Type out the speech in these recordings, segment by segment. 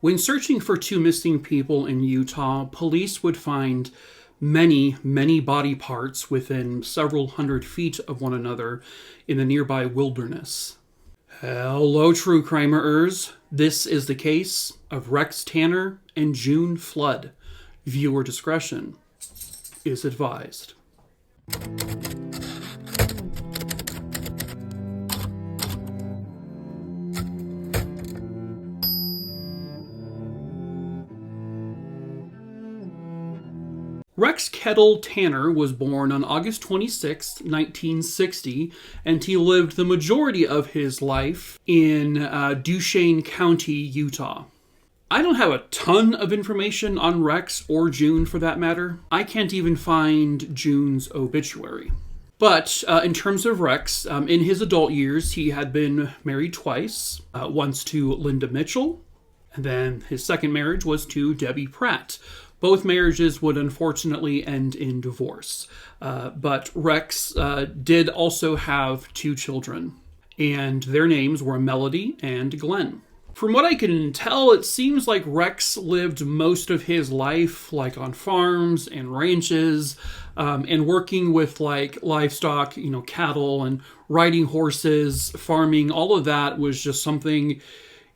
When searching for two missing people in Utah, police would find many, many body parts within several hundred feet of one another in the nearby wilderness. Hello, true crimerers. This is the case of Rex Tanner and June Flood. Viewer discretion is advised. Rex Kettle Tanner was born on August 26, 1960, and he lived the majority of his life in Duchesne County, Utah. I don't have a ton of information on Rex or June for that matter. I can't even find June's obituary. But in terms of Rex, in his adult years, he had been married twice, once to Linda Mitchell, and then his second marriage was to Debbie Pratt. Both marriages would unfortunately end in divorce. But Rex did also have two children, and their names were Melody and Glenn. From what I can tell, it seems like Rex lived most of his life like on farms and ranches, and working with like livestock, cattle and riding horses, farming. All of that was just something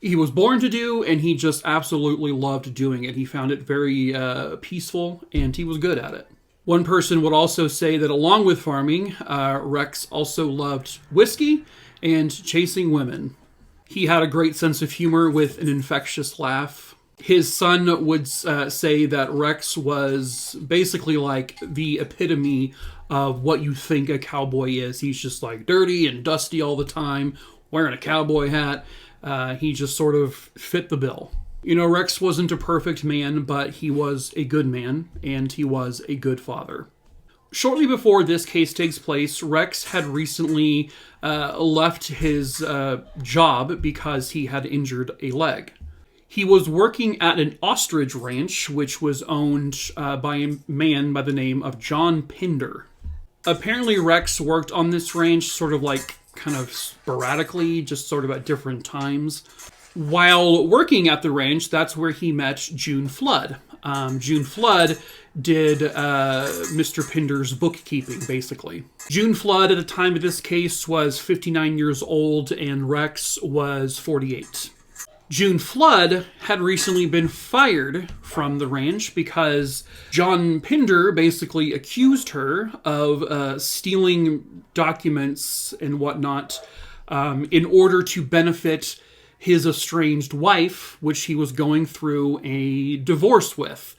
he was born to do, and he just absolutely loved doing it. He found it very peaceful, and he was good at it. One person would also say that along with farming, Rex also loved whiskey and chasing women. He had a great sense of humor with an infectious laugh. His son would say that Rex was basically like the epitome of what you think a cowboy is. He's just like dirty and dusty all the time, wearing a cowboy hat. He just sort of fit the bill. Rex wasn't a perfect man, but he was a good man, and he was a good father. Shortly before this case takes place, Rex had recently left his job because he had injured a leg. He was working at an ostrich ranch, which was owned by a man by the name of John Pinder. Apparently, Rex worked on this ranch sort of like kind of sporadically, just sort of at different times. While working at the ranch, that's where he met June Flood. June Flood did Mr. Pinder's bookkeeping, basically. June Flood, at the time of this case, was 59 years old, and Rex was 48. June Flood had recently been fired from the ranch because John Pinder basically accused her of stealing documents and whatnot in order to benefit his estranged wife, which he was going through a divorce with.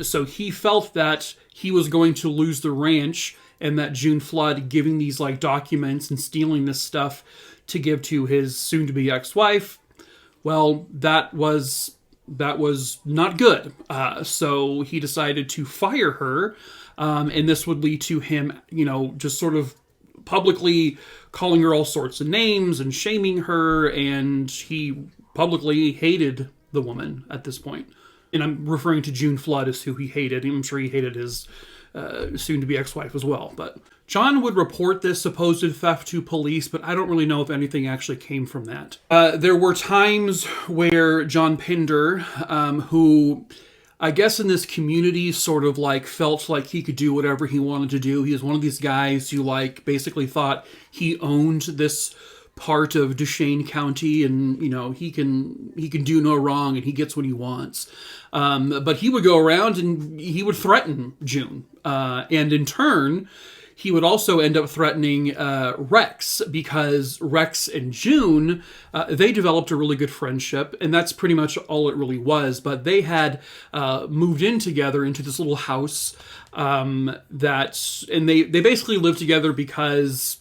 So he felt that he was going to lose the ranch, and that June Flood giving these documents and stealing this stuff to give to his soon-to-be ex-wife, well, that was not good. So he decided to fire her, and this would lead to him, just sort of publicly calling her all sorts of names and shaming her, and he publicly hated the woman at this point. And I'm referring to June Flood as who he hated. I'm sure he hated his soon-to-be ex-wife as well. But John would report this supposed theft to police, but I don't really know if anything actually came from that. There were times where John Pinder, who I guess in this community sort of felt like he could do whatever he wanted to do. He was one of these guys who basically thought he owned this part of Duchesne County, and he can do no wrong, and he gets what he wants. But he would go around and he would threaten June, and in turn he would also end up threatening Rex, because Rex and June, they developed a really good friendship, and that's pretty much all it really was. But they had moved in together into this little house, and they basically lived together because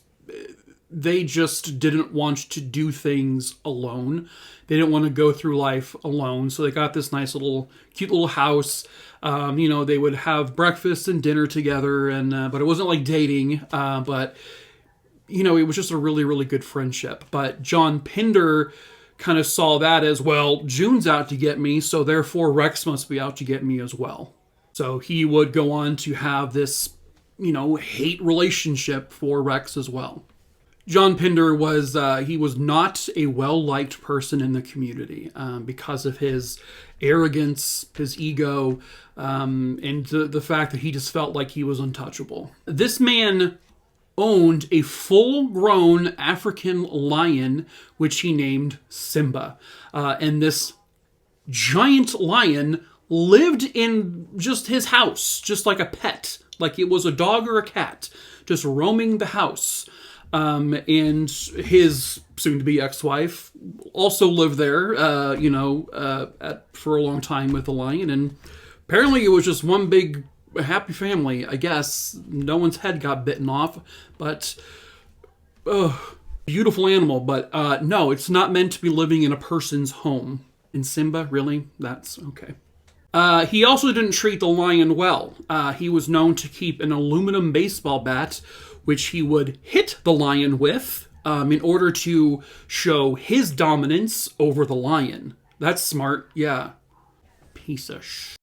they just didn't want to do things alone. They didn't want to go through life alone. So they got this nice cute little house. They would have breakfast and dinner together, but it wasn't like dating. But it was just a really, really good friendship. But John Pinder kind of saw that as, well, June's out to get me, so therefore Rex must be out to get me as well. So he would go on to have this, hate relationship for Rex as well. John Pinder was he was not a well-liked person in the community because of his arrogance, his ego, and the fact that he just felt like he was untouchable. This man owned a full-grown African lion, which he named Simba. And this giant lion lived in just his house, just like a pet, like it was a dog or a cat, just roaming the house. And his soon-to-be ex-wife also lived there, for a long time with the lion. And apparently it was just one big happy family, I guess. No one's head got bitten off, but beautiful animal. But no, it's not meant to be living in a person's home. In Simba, really? That's okay. He also didn't treat the lion well. He was known to keep an aluminum baseball bat, which he would hit the lion with in order to show his dominance over the lion. That's smart, yeah. Piece of shit.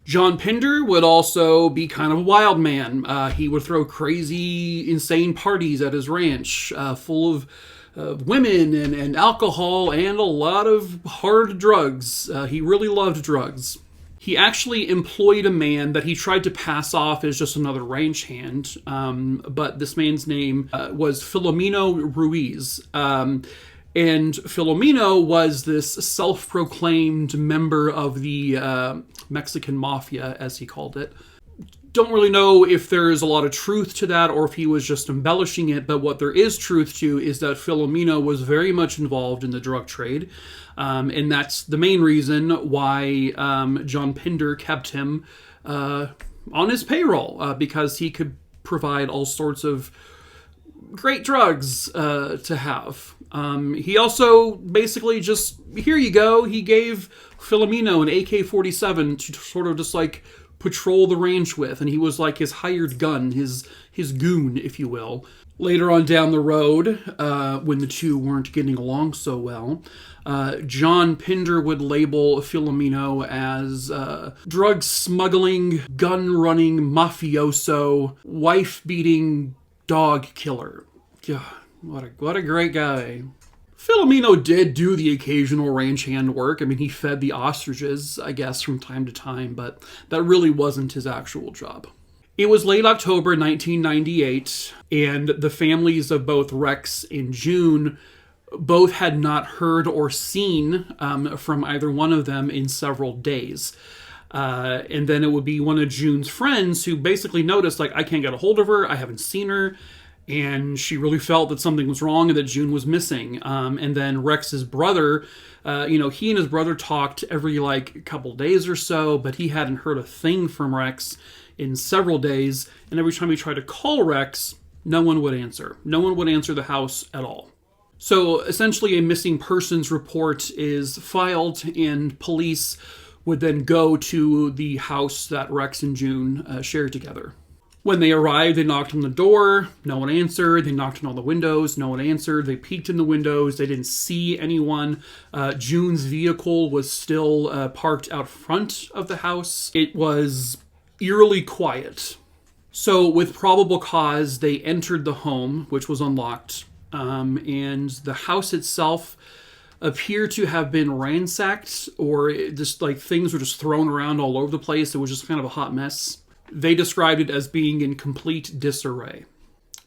John Pinder would also be kind of a wild man. He would throw crazy, insane parties at his ranch, full of women and alcohol and a lot of hard drugs. He really loved drugs. He actually employed a man that he tried to pass off as just another ranch hand, but this man's name was Filomeno Ruiz. And Filomeno was this self-proclaimed member of the Mexican mafia, as he called it. Don't really know if there's a lot of truth to that or if he was just embellishing it, but what there is truth to is that Filomeno was very much involved in the drug trade, and that's the main reason why John Pinder kept him on his payroll, because he could provide all sorts of great drugs to have. He also basically just, here you go, he gave Filomeno an AK-47 to sort of just like patrol the ranch with, and he was like his hired gun, his goon, if you will. Later on down the road, when the two weren't getting along so well, John Pinder would label Filomeno as drug smuggling, gun-running, mafioso, wife-beating dog killer. God, what a great guy. Filomeno did do the occasional ranch hand work. I mean, he fed the ostriches, I guess, from time to time, but that really wasn't his actual job. It was late October 1998, and the families of both Rex and June both had not heard or seen from either one of them in several days. And then it would be one of June's friends who basically noticed, like, I can't get a hold of her, I haven't seen her, and she really felt that something was wrong and that June was missing. And then Rex's brother, he and his brother talked every, couple days or so, but he hadn't heard a thing from Rex in several days, and every time he tried to call Rex, no one would answer. No one would answer the house at all. So essentially a missing persons report is filed, and police would then go to the house that Rex and June shared together. When they arrived, they knocked on the door, no one answered. They knocked on all the windows, no one answered. They peeked in the windows, they didn't see anyone. June's vehicle was still parked out front of the house. It was eerily quiet. So with probable cause, they entered the home, which was unlocked, and the house itself appeared to have been ransacked, or just like things were just thrown around all over the place. It was just kind of a hot mess. They described it as being in complete disarray.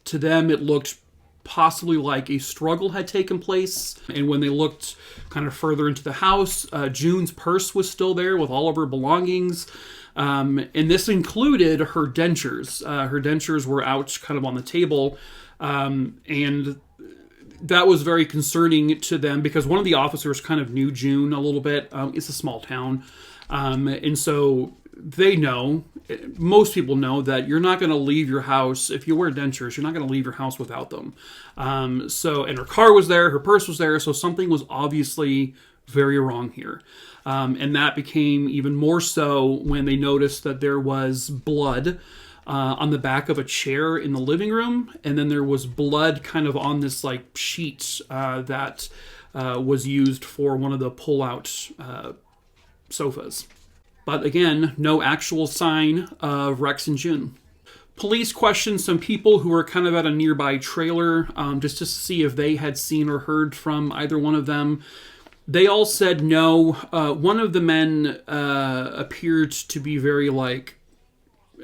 To them, it looked possibly like a struggle had taken place. And when they looked kind of further into the house, June's purse was still there with all of her belongings. And this included her dentures. Her dentures were out kind of on the table. And that was very concerning to them because one of the officers kind of knew June a little bit. It's a small town. And so they know, most people know, that you're not going to leave your house. If you wear dentures, you're not going to leave your house without them. And her car was there, her purse was there, so something was obviously very wrong here. And that became even more so when they noticed that there was blood on the back of a chair in the living room, and then there was blood kind of on this sheet that was used for one of the pull-out sofas. But again, no actual sign of Rex and June. Police questioned some people who were kind of at a nearby trailer just to see if they had seen or heard from either one of them. They all said no. One of the men appeared to be very,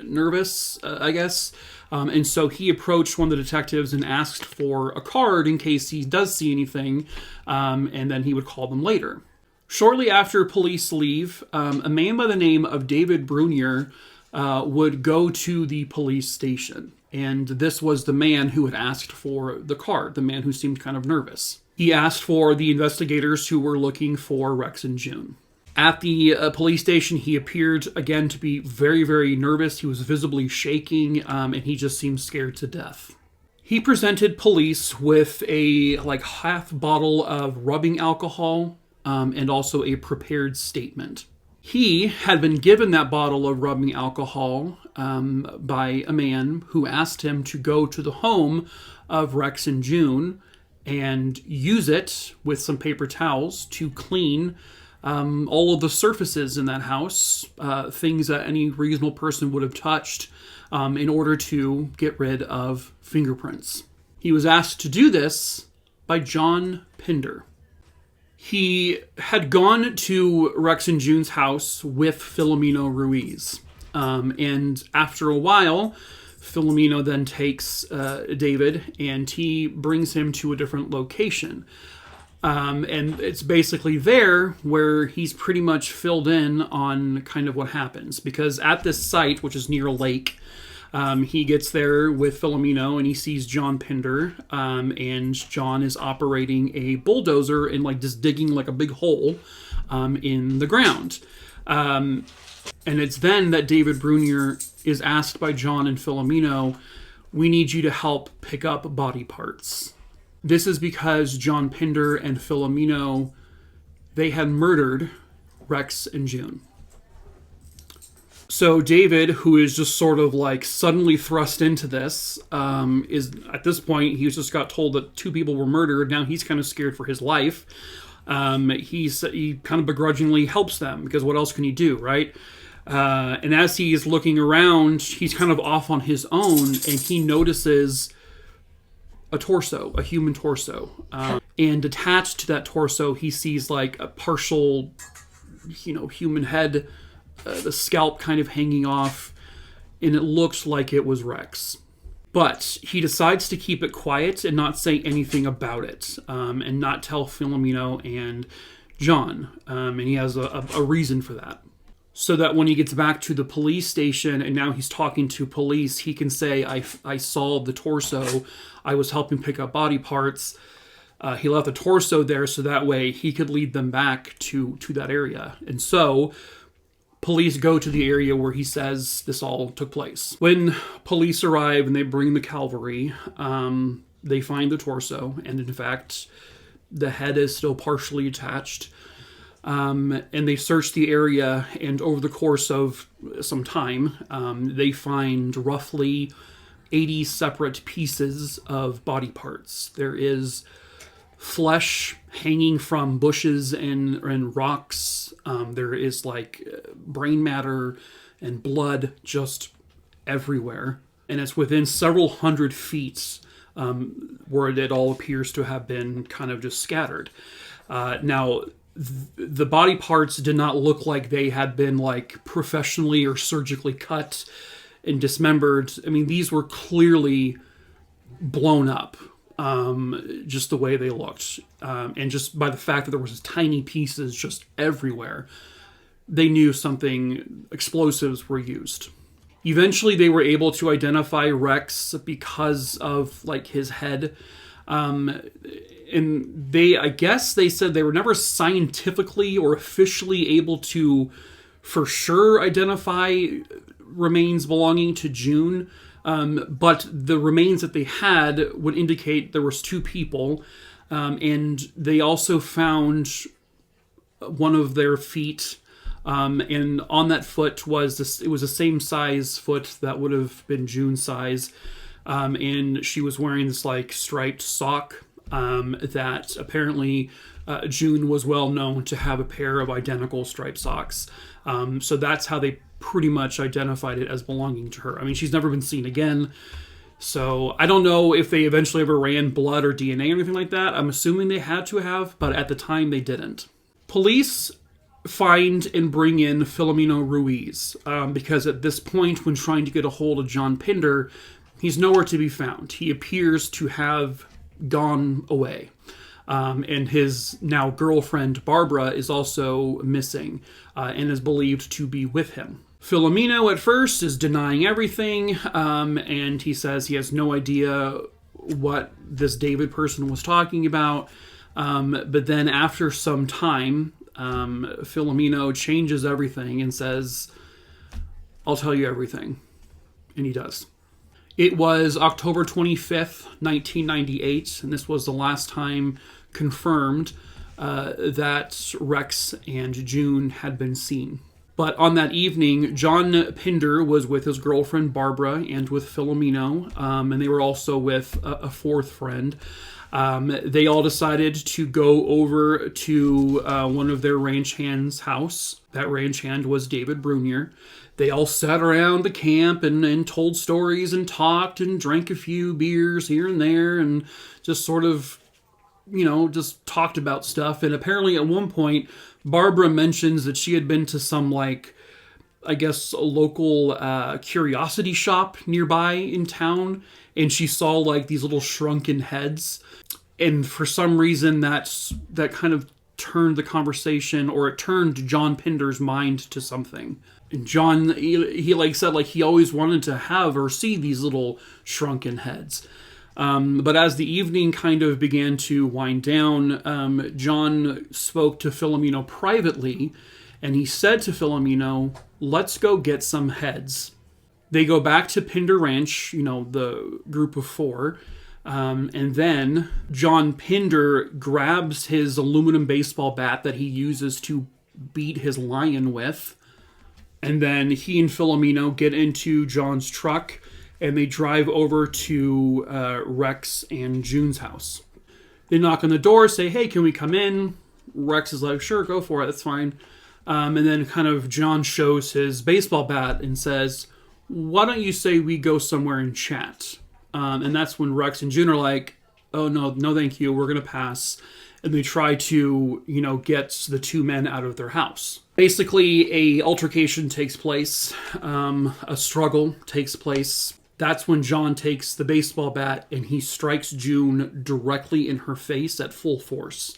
nervous, I guess. And so he approached one of the detectives and asked for a card in case he does see anything, and then he would call them later. Shortly after police leave, a man by the name of David Brunier would go to the police station. And this was the man who had asked for the card, the man who seemed kind of nervous. He asked for the investigators who were looking for Rex and June. At the police station, he appeared again to be very, very nervous. He was visibly shaking, and he just seemed scared to death. He presented police with a half bottle of rubbing alcohol and also a prepared statement. He had been given that bottle of rubbing alcohol by a man who asked him to go to the home of Rex and June and use it with some paper towels to clean all of the surfaces in that house, things that any reasonable person would have touched in order to get rid of fingerprints. He was asked to do this by John Pinder. He had gone to Rex and June's house with Filomeno Ruiz. And after a while, Filomeno then takes David and he brings him to a different location. And it's basically there where he's pretty much filled in on kind of what happens. Because at this site, which is near a lake, he gets there with Filomeno and he sees John Pinder, and John is operating a bulldozer and just digging a big hole in the ground. And it's then that David Brunier is asked by John and Filomeno, "We need you to help pick up body parts." This is because John Pinder and Filomeno, they had murdered Rex and June. So David, who is just sort of suddenly thrust into this, is at this point, he's just got told that 2 people were murdered. Now he's kind of scared for his life. He kind of begrudgingly helps them because what else can he do, right? And as he is looking around, he's kind of off on his own and he notices a torso, a human torso. And attached to that torso, he sees a partial, human head, the scalp kind of hanging off, and it looked like it was Rex. But he decides to keep it quiet and not say anything about it, and not tell Filomeno and John. And he has a reason for that. So that when he gets back to the police station and now he's talking to police, he can say, I saw the torso, I was helping pick up body parts. He left the torso there so that way he could lead them back to that area. And so police go to the area where he says this all took place. When police arrive and they bring the cavalry, they find the torso, and in fact, the head is still partially attached. And they search the area, and over the course of some time, they find roughly 80 separate pieces of body parts. There is flesh hanging from bushes and rocks. There is brain matter and blood just everywhere. And it's within several hundred feet where it all appears to have been kind of just scattered. Now, the body parts did not look like they had been professionally or surgically cut and dismembered. I mean, these were clearly blown up. Just the way they looked. And just by the fact that there was tiny pieces just everywhere, they knew explosives were used. Eventually they were able to identify Rex because of his head. And they said they were never scientifically or officially able to for sure identify remains belonging to June. But the remains that they had would indicate there was 2 people, and they also found one of their feet, and on that foot was it was the same size foot that would have been June's size, and she was wearing this striped sock that apparently June was well known to have a pair of identical striped socks. So that's how they pretty much identified it as belonging to her. I mean, she's never been seen again. So I don't know if they eventually ever ran blood or DNA or anything like that. I'm assuming they had to have, but at the time they didn't. Police find and bring in Filomeno Ruiz because at this point, when trying to get a hold of John Pinder, he's nowhere to be found. He appears to have gone away. And his now girlfriend, Barbara, is also missing and is believed to be with him. Filomeno at first is denying everything, and he says he has no idea what this David person was talking about. But then after some time, Filomeno changes everything and says, "I'll tell you everything." And he does. It was October 25th, 1998, and this was the last time confirmed that Rex and June had been seen. But on that evening, John Pinder was with his girlfriend Barbara and with Filomeno, and they were also with a fourth friend. They all decided to go over to one of their ranch hands' house. That ranch hand was David Brunier. They all sat around the camp and told stories and talked and drank a few beers here and there and just sort of, just talked about stuff. And apparently at one point, Barbara mentions that she had been to some, a local curiosity shop nearby in town, and she saw, these little shrunken heads. And for some reason, that kind of turned the conversation, or it turned John Pinder's mind to something. And John, he said, he always wanted to have or see these little shrunken heads. But as the evening kind of began to wind down, John spoke to Filomeno privately, and he said to Filomeno, "Let's go get some heads." They go back to Pinder Ranch, the group of four, and then John Pinder grabs his aluminum baseball bat that he uses to beat his lion with, and then he and Filomeno get into John's truck, and they drive over to Rex and June's house. They knock on the door, say, "Hey, can we come in?" Rex is like, "Sure, go for it, that's fine." And then kind of John shows his baseball bat and says, "Why don't you say we go somewhere and chat?" And that's when Rex and June are like, "Oh, no thank you, we're going to pass." And they try to, get the two men out of their house. Basically, a altercation takes place. A struggle takes place. That's when John takes the baseball bat and he strikes June directly in her face at full force.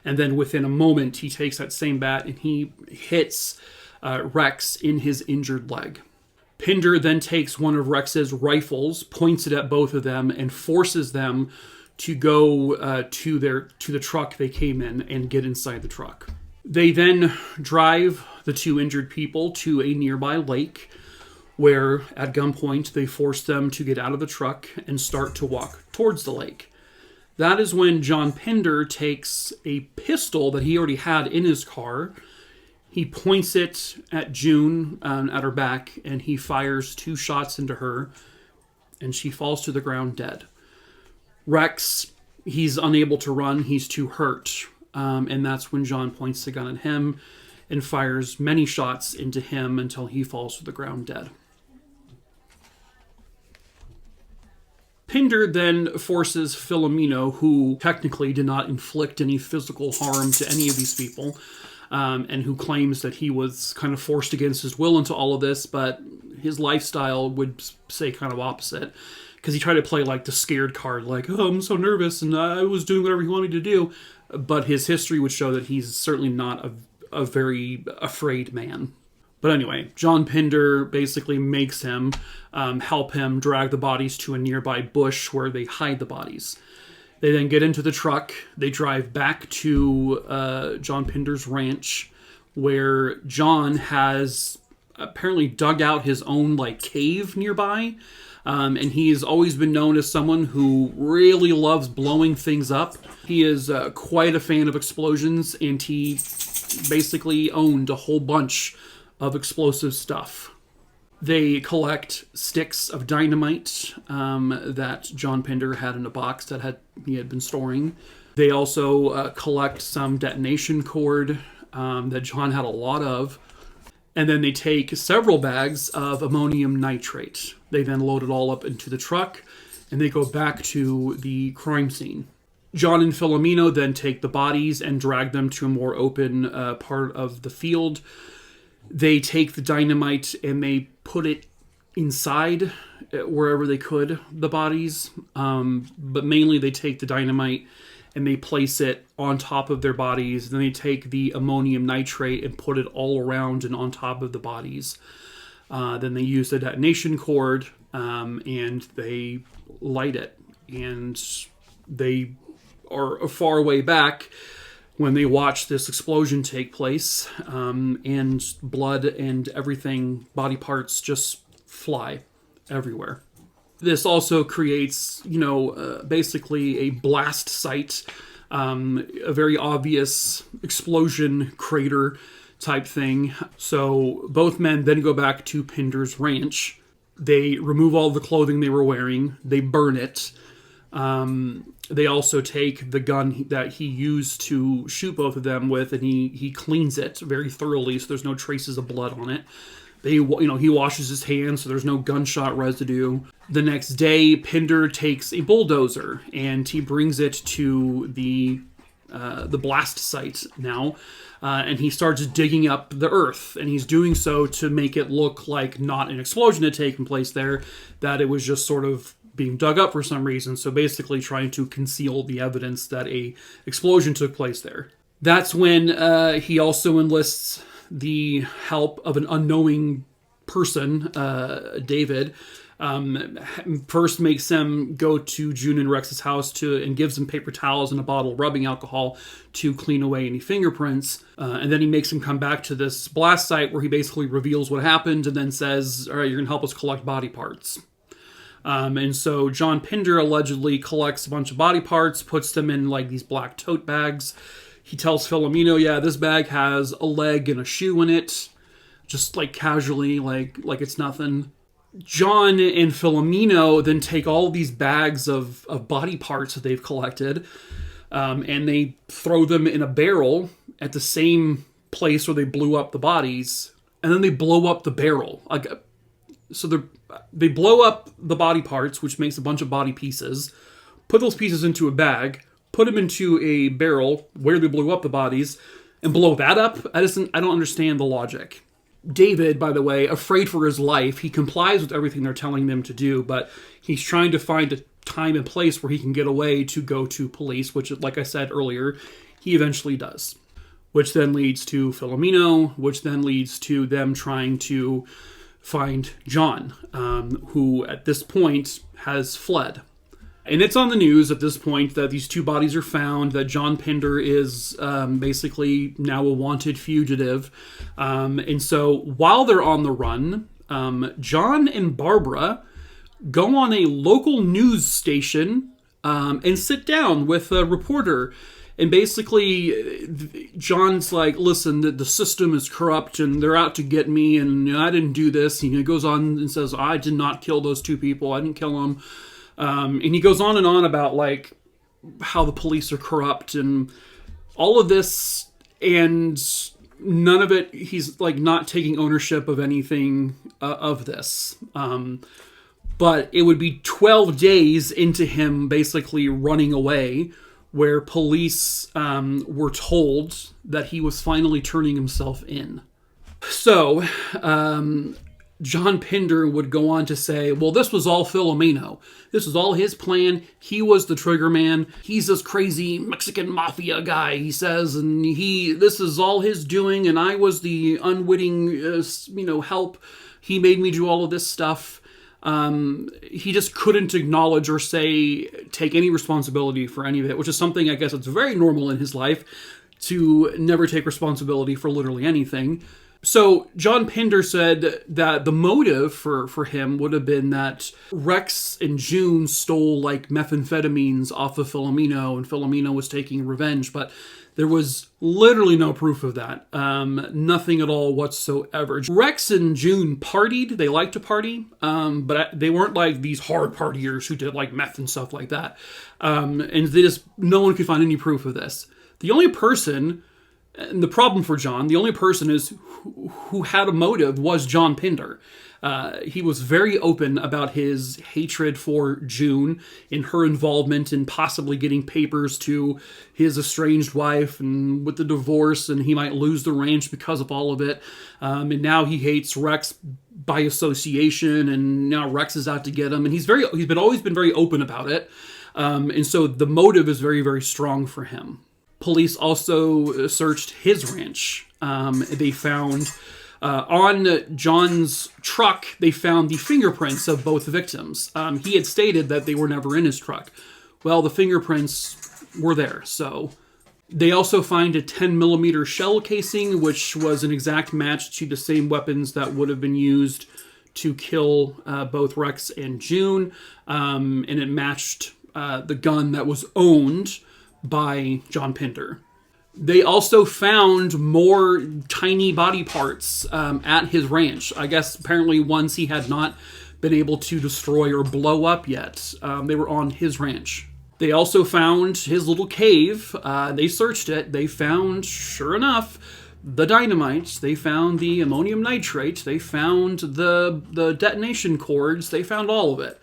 And then within a moment, he takes that same bat and he hits Rex in his injured leg. Pinder then takes one of Rex's rifles, points it at both of them, and forces them to go to the truck they came in and get inside the truck. They then drive the two injured people to a nearby lake, where at gunpoint they force them to get out of the truck and start to walk towards the lake. That is when John Pinder takes a pistol that he already had in his car. He points it at June, at her back, and he fires 2 shots into her, and she falls to the ground dead. Rex, he's unable to run, he's too hurt, and that's when John points the gun at him and fires many shots into him until he falls to the ground dead. Pinder then forces Filomeno, who technically did not inflict any physical harm to any of these people, and who claims that he was kind of forced against his will into all of this, but his lifestyle would say kind of opposite, because he tried to play the scared card, "Oh, I'm so nervous, and I was doing whatever he wanted me to do," but his history would show that he's certainly not a very afraid man. But anyway, John Pinder basically makes him help him drag the bodies to a nearby bush where they hide the bodies. They then get into the truck. They drive back to John Pinder's ranch, where John has apparently dug out his own cave nearby. And he's always been known as someone who really loves blowing things up. He is quite a fan of explosions, and he basically owned a whole bunch of explosive stuff. They collect sticks of dynamite that John Pinder had in a box that he had been storing. They also collect some detonation cord that John had a lot of. And then they take several bags of ammonium nitrate. They then load it all up into the truck, and they go back to the crime scene. John and Filomeno then take the bodies and drag them to a more open part of the field. They take the dynamite and they put it inside wherever they could, the bodies. But mainly they take the dynamite and they place it on top of their bodies. Then they take the ammonium nitrate and put it all around and on top of the bodies. Then they use the detonation cord and they light it. And they are far way back when they watch this explosion take place, and blood and everything, body parts just fly everywhere. This also creates, basically a blast site, a very obvious explosion crater type thing. So both men then go back to Pinder's ranch. They remove all the clothing they were wearing. They burn it. They also take the gun that he used to shoot both of them with, and he cleans it very thoroughly, so there's no traces of blood on it. He washes his hands, so there's no gunshot residue. The next day, Pinder takes a bulldozer and he brings it to the blast site now, and he starts digging up the earth, and he's doing so to make it look like not an explosion had taken place there, that it was just sort of being dug up for some reason, so basically trying to conceal the evidence that a explosion took place there. That's when he also enlists the help of an unknowing person, David. First makes them go to June and Rex's house and gives them paper towels and a bottle of rubbing alcohol to clean away any fingerprints. And then he makes them come back to this blast site where he basically reveals what happened and then says, all right, you're going to help us collect body parts. And so John Pinder allegedly collects a bunch of body parts, puts them in like these black tote bags. He tells Filomeno, yeah, this bag has a leg and a shoe in it, just like casually, like it's nothing. John and Filomeno then take all these bags of body parts that they've collected, and they throw them in a barrel at the same place where they blew up the bodies, and then they blow up the barrel. So they blow up the body parts, which makes a bunch of body pieces, put those pieces into a bag, put them into a barrel where they blew up the bodies, and blow that up? I don't understand the logic. David, by the way, afraid for his life, he complies with everything they're telling them to do, but he's trying to find a time and place where he can get away to go to police, which, like I said earlier, he eventually does. Which then leads to Filomeno, which then leads to them trying to find John, who at this point has fled. And it's on the news at this point that these two bodies are found, that John Pinder is basically now a wanted fugitive. And so while they're on the run, John and Barbara go on a local news station and sit down with a reporter. And basically, John's like, listen, the system is corrupt and they're out to get me and I didn't do this. And he goes on and says, I did not kill those two people. I didn't kill them. And he goes on and on about like how the police are corrupt and all of this, and none of it, he's like not taking ownership of anything of this. But it would be 12 days into him basically running away where police were told that he was finally turning himself in. So, John Pinder would go on to say, well, this was all Filomeno. This was all his plan. He was the trigger man. He's this crazy Mexican mafia guy, he says, and this is all his doing, and I was the unwitting, help. He made me do all of this stuff. He just couldn't acknowledge or take any responsibility for any of it, which is something I guess it's very normal in his life to never take responsibility for literally anything. So John Pinder said that the motive for him would have been that Rex and June stole like methamphetamines off of Filomeno, and Filomeno was taking revenge, but There was literally no proof of that. Nothing at all whatsoever. Rex and June partied. They liked to party, but they weren't like these hard partiers who did like meth and stuff like that. And no one could find any proof of this. The only person, and the problem for John, the only person who had a motive was John Pinder. He was very open about his hatred for June and her involvement in possibly getting papers to his estranged wife and with the divorce, and he might lose the ranch because of all of it. And now he hates Rex by association, and now Rex is out to get him. And he's always been very open about it. And so the motive is very, very strong for him. Police also searched his ranch. They found on John's truck, they found the fingerprints of both victims. He had stated that they were never in his truck. Well, the fingerprints were there. So they also find a 10mm shell casing, which was an exact match to the same weapons that would have been used to kill both Rex and June. And it matched the gun that was owned by John Pinder. They also found more tiny body parts at his ranch. I guess apparently ones he had not been able to destroy or blow up yet. They were on his ranch. They also found his little cave. They searched it. They found, sure enough, the dynamite. They found the ammonium nitrate. They found the detonation cords. They found all of it.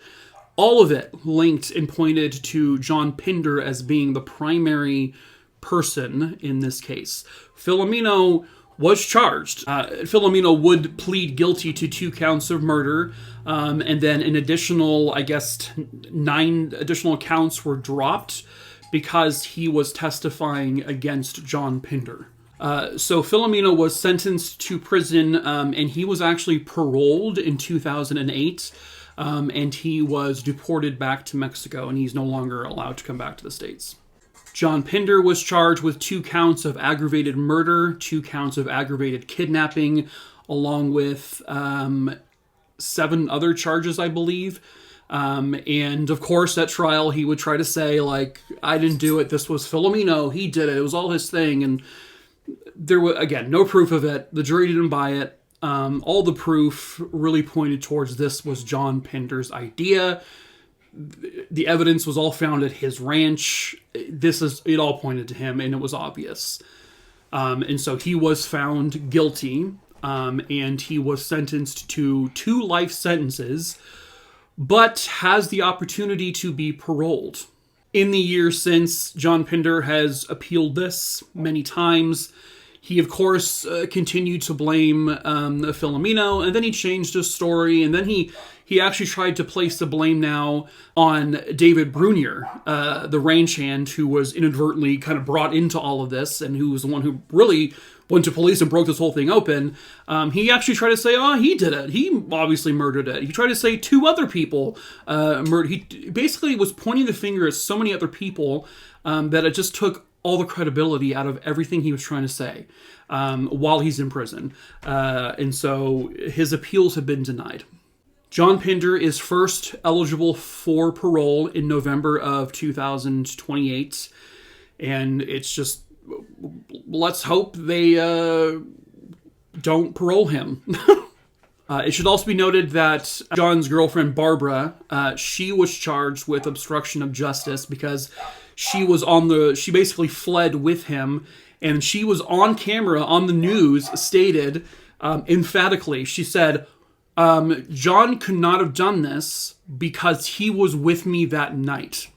All of it linked and pointed to John Pinder as being the primary person in this case. Filomeno was charged. Filomeno would plead guilty to 2 counts of murder, and then an additional, 9 additional counts were dropped because he was testifying against John Pinder. So Filomeno was sentenced to prison, and he was actually paroled in 2008, and he was deported back to Mexico, and he's no longer allowed to come back to the States. John Pinder was charged with 2 counts of aggravated murder, 2 counts of aggravated kidnapping, along with 7 other charges, I believe. And of course, at trial, he would try to say, I didn't do it. This was Filomeno. He did it. It was all his thing. And there was, again, no proof of it. The jury didn't buy it. All the proof really pointed towards this was John Pinder's idea. The evidence was all found at his ranch. It all pointed to him, and it was obvious. And so he was found guilty, and he was sentenced to 2 life sentences, but has the opportunity to be paroled. In the years since, John Pinder has appealed this many times. He, of course, continued to blame Filomeno, and then he changed his story, and then he actually tried to place the blame now on David Brunier, the ranch hand who was inadvertently kind of brought into all of this, and who was the one who really went to police and broke this whole thing open. He actually tried to say, he did it. He obviously murdered it. He tried to say 2 other people murdered. He basically was pointing the finger at so many other people that it just took all the credibility out of everything he was trying to say while he's in prison. And so his appeals have been denied. John Pinder is first eligible for parole in November of 2028. And it's just, let's hope they don't parole him. It should also be noted that John's girlfriend, Barbara, she was charged with obstruction of justice because she basically fled with him, and she was on camera on the news, stated emphatically, she said, John could not have done this because he was with me that night.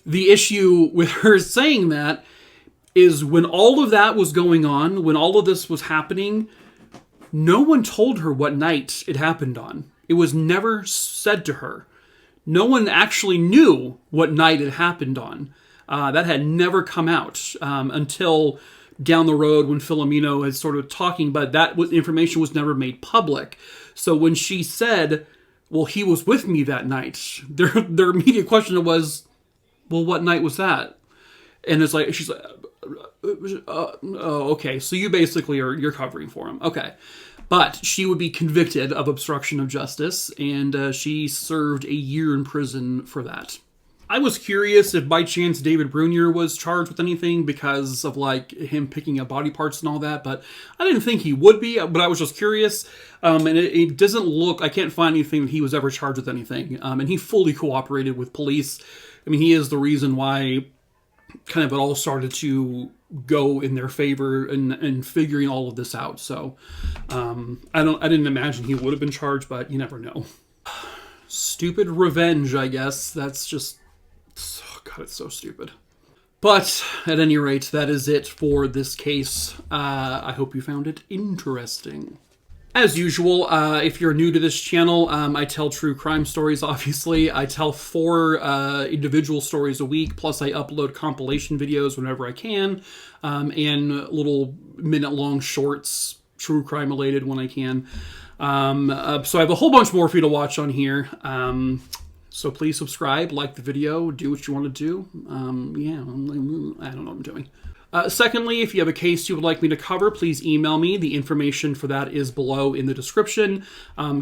The issue with her saying that is when all of that was going on, when all of this was happening, no one told her what night it happened on. It was never said to her. No one actually knew what night it happened on. That had never come out until down the road when Filomeno is sort of talking, but information was never made public. So when she said, well, he was with me that night, their immediate question was, well, what night was that? And it's like, she's like, okay, so you basically you're covering for him. Okay. But she would be convicted of obstruction of justice, and she served a year in prison for that. I was curious if by chance David Brunier was charged with anything because of like him picking up body parts and all that, but I didn't think he would be, but I was just curious. And it doesn't look, I can't find anything that he was ever charged with anything. And he fully cooperated with police. I mean, he is the reason why kind of it all started to go in their favor and figuring all of this out. So I didn't imagine he would have been charged, but you never know. Stupid revenge, I guess. That's just, oh God, it's so stupid. But at any rate, that is it for this case. I hope you found it interesting. As usual, if you're new to this channel, I tell true crime stories, obviously. I tell 4 individual stories a week, plus I upload compilation videos whenever I can, and little minute-long shorts, true crime related when I can. So I have a whole bunch more for you to watch on here. So please subscribe, like the video, do what you want to do. Yeah, I don't know what I'm doing. Secondly, if you have a case you would like me to cover, please email me. The information for that is below in the description.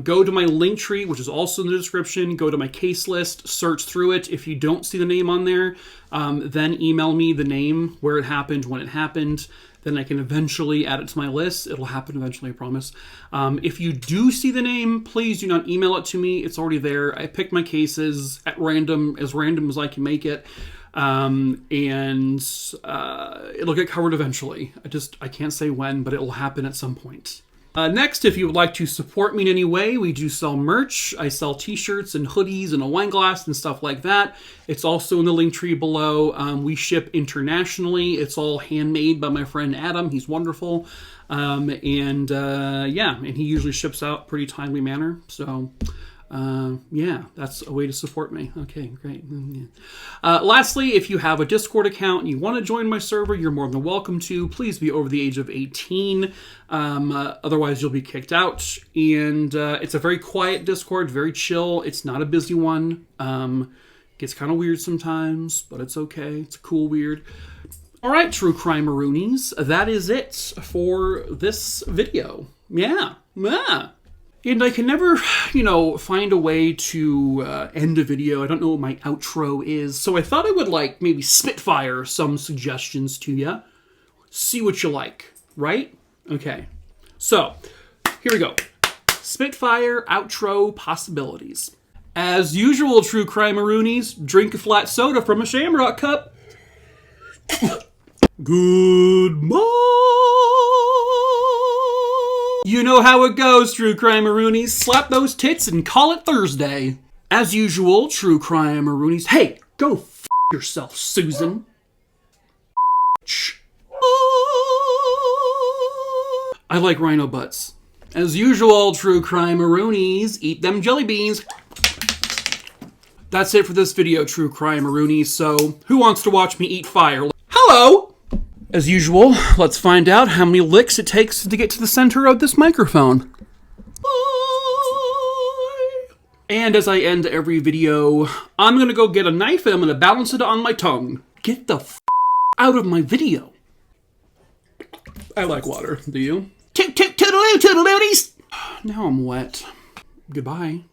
Go to my link tree, which is also in the description. Go to my case list, search through it. If you don't see the name on there, then email me the name, where it happened, when it happened. Then I can eventually add it to my list. It'll happen eventually, I promise. If you do see the name, please do not email it to me. It's already there. I picked my cases at random as I can make it. And it'll get covered eventually. I can't say when, but it will happen at some point. Next, if you would like to support me in any way, we do sell merch. I sell t-shirts and hoodies and a wine glass and stuff like that. It's also in the link tree below. We ship internationally. It's all handmade by my friend Adam. He's wonderful. Yeah, and he usually ships out pretty timely manner. So yeah, that's a way to support me. Okay, great. Lastly, if you have a Discord account and you want to join my server, you're more than welcome to. Please be over the age of 18. Otherwise, you'll be kicked out. And it's a very quiet Discord, very chill. It's not a busy one. Gets kind of weird sometimes, but it's okay. It's cool weird. All right, True Crime Maroonies, that is it for this video. Yeah. And I can never, find a way to end a video. I don't know what my outro is. So I thought I would, maybe spitfire some suggestions to you. See what you like, right? Okay. So, here we go. Spitfire outro possibilities. As usual, True Crime Maroonies, drink a flat soda from a Shamrock cup. Good morning. You know how it goes, True Crime Maroonies. Slap those tits and call it Thursday. As usual, True Crime Maroonies. Hey, go f*** yourself, Susan. I like rhino butts. As usual, True Crime Maroonies. Eat them jelly beans. That's it for this video, True Crime Maroonies. So, who wants to watch me eat fire? Hello! As usual, let's find out how many licks it takes to get to the center of this microphone. And as I end every video, I'm gonna go get a knife and I'm gonna balance it on my tongue. Get the f*** out of my video. I like water, do you? Toodaloo, toodalooties! Now I'm wet. Goodbye.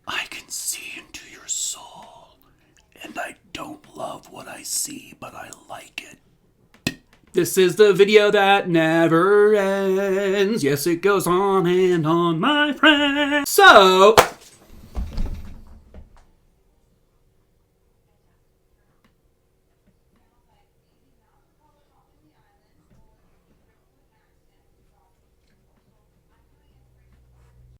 I can see into your soul, and I don't love what I see, but I like it. This is the video that never ends. Yes, it goes on and on, my friend. So,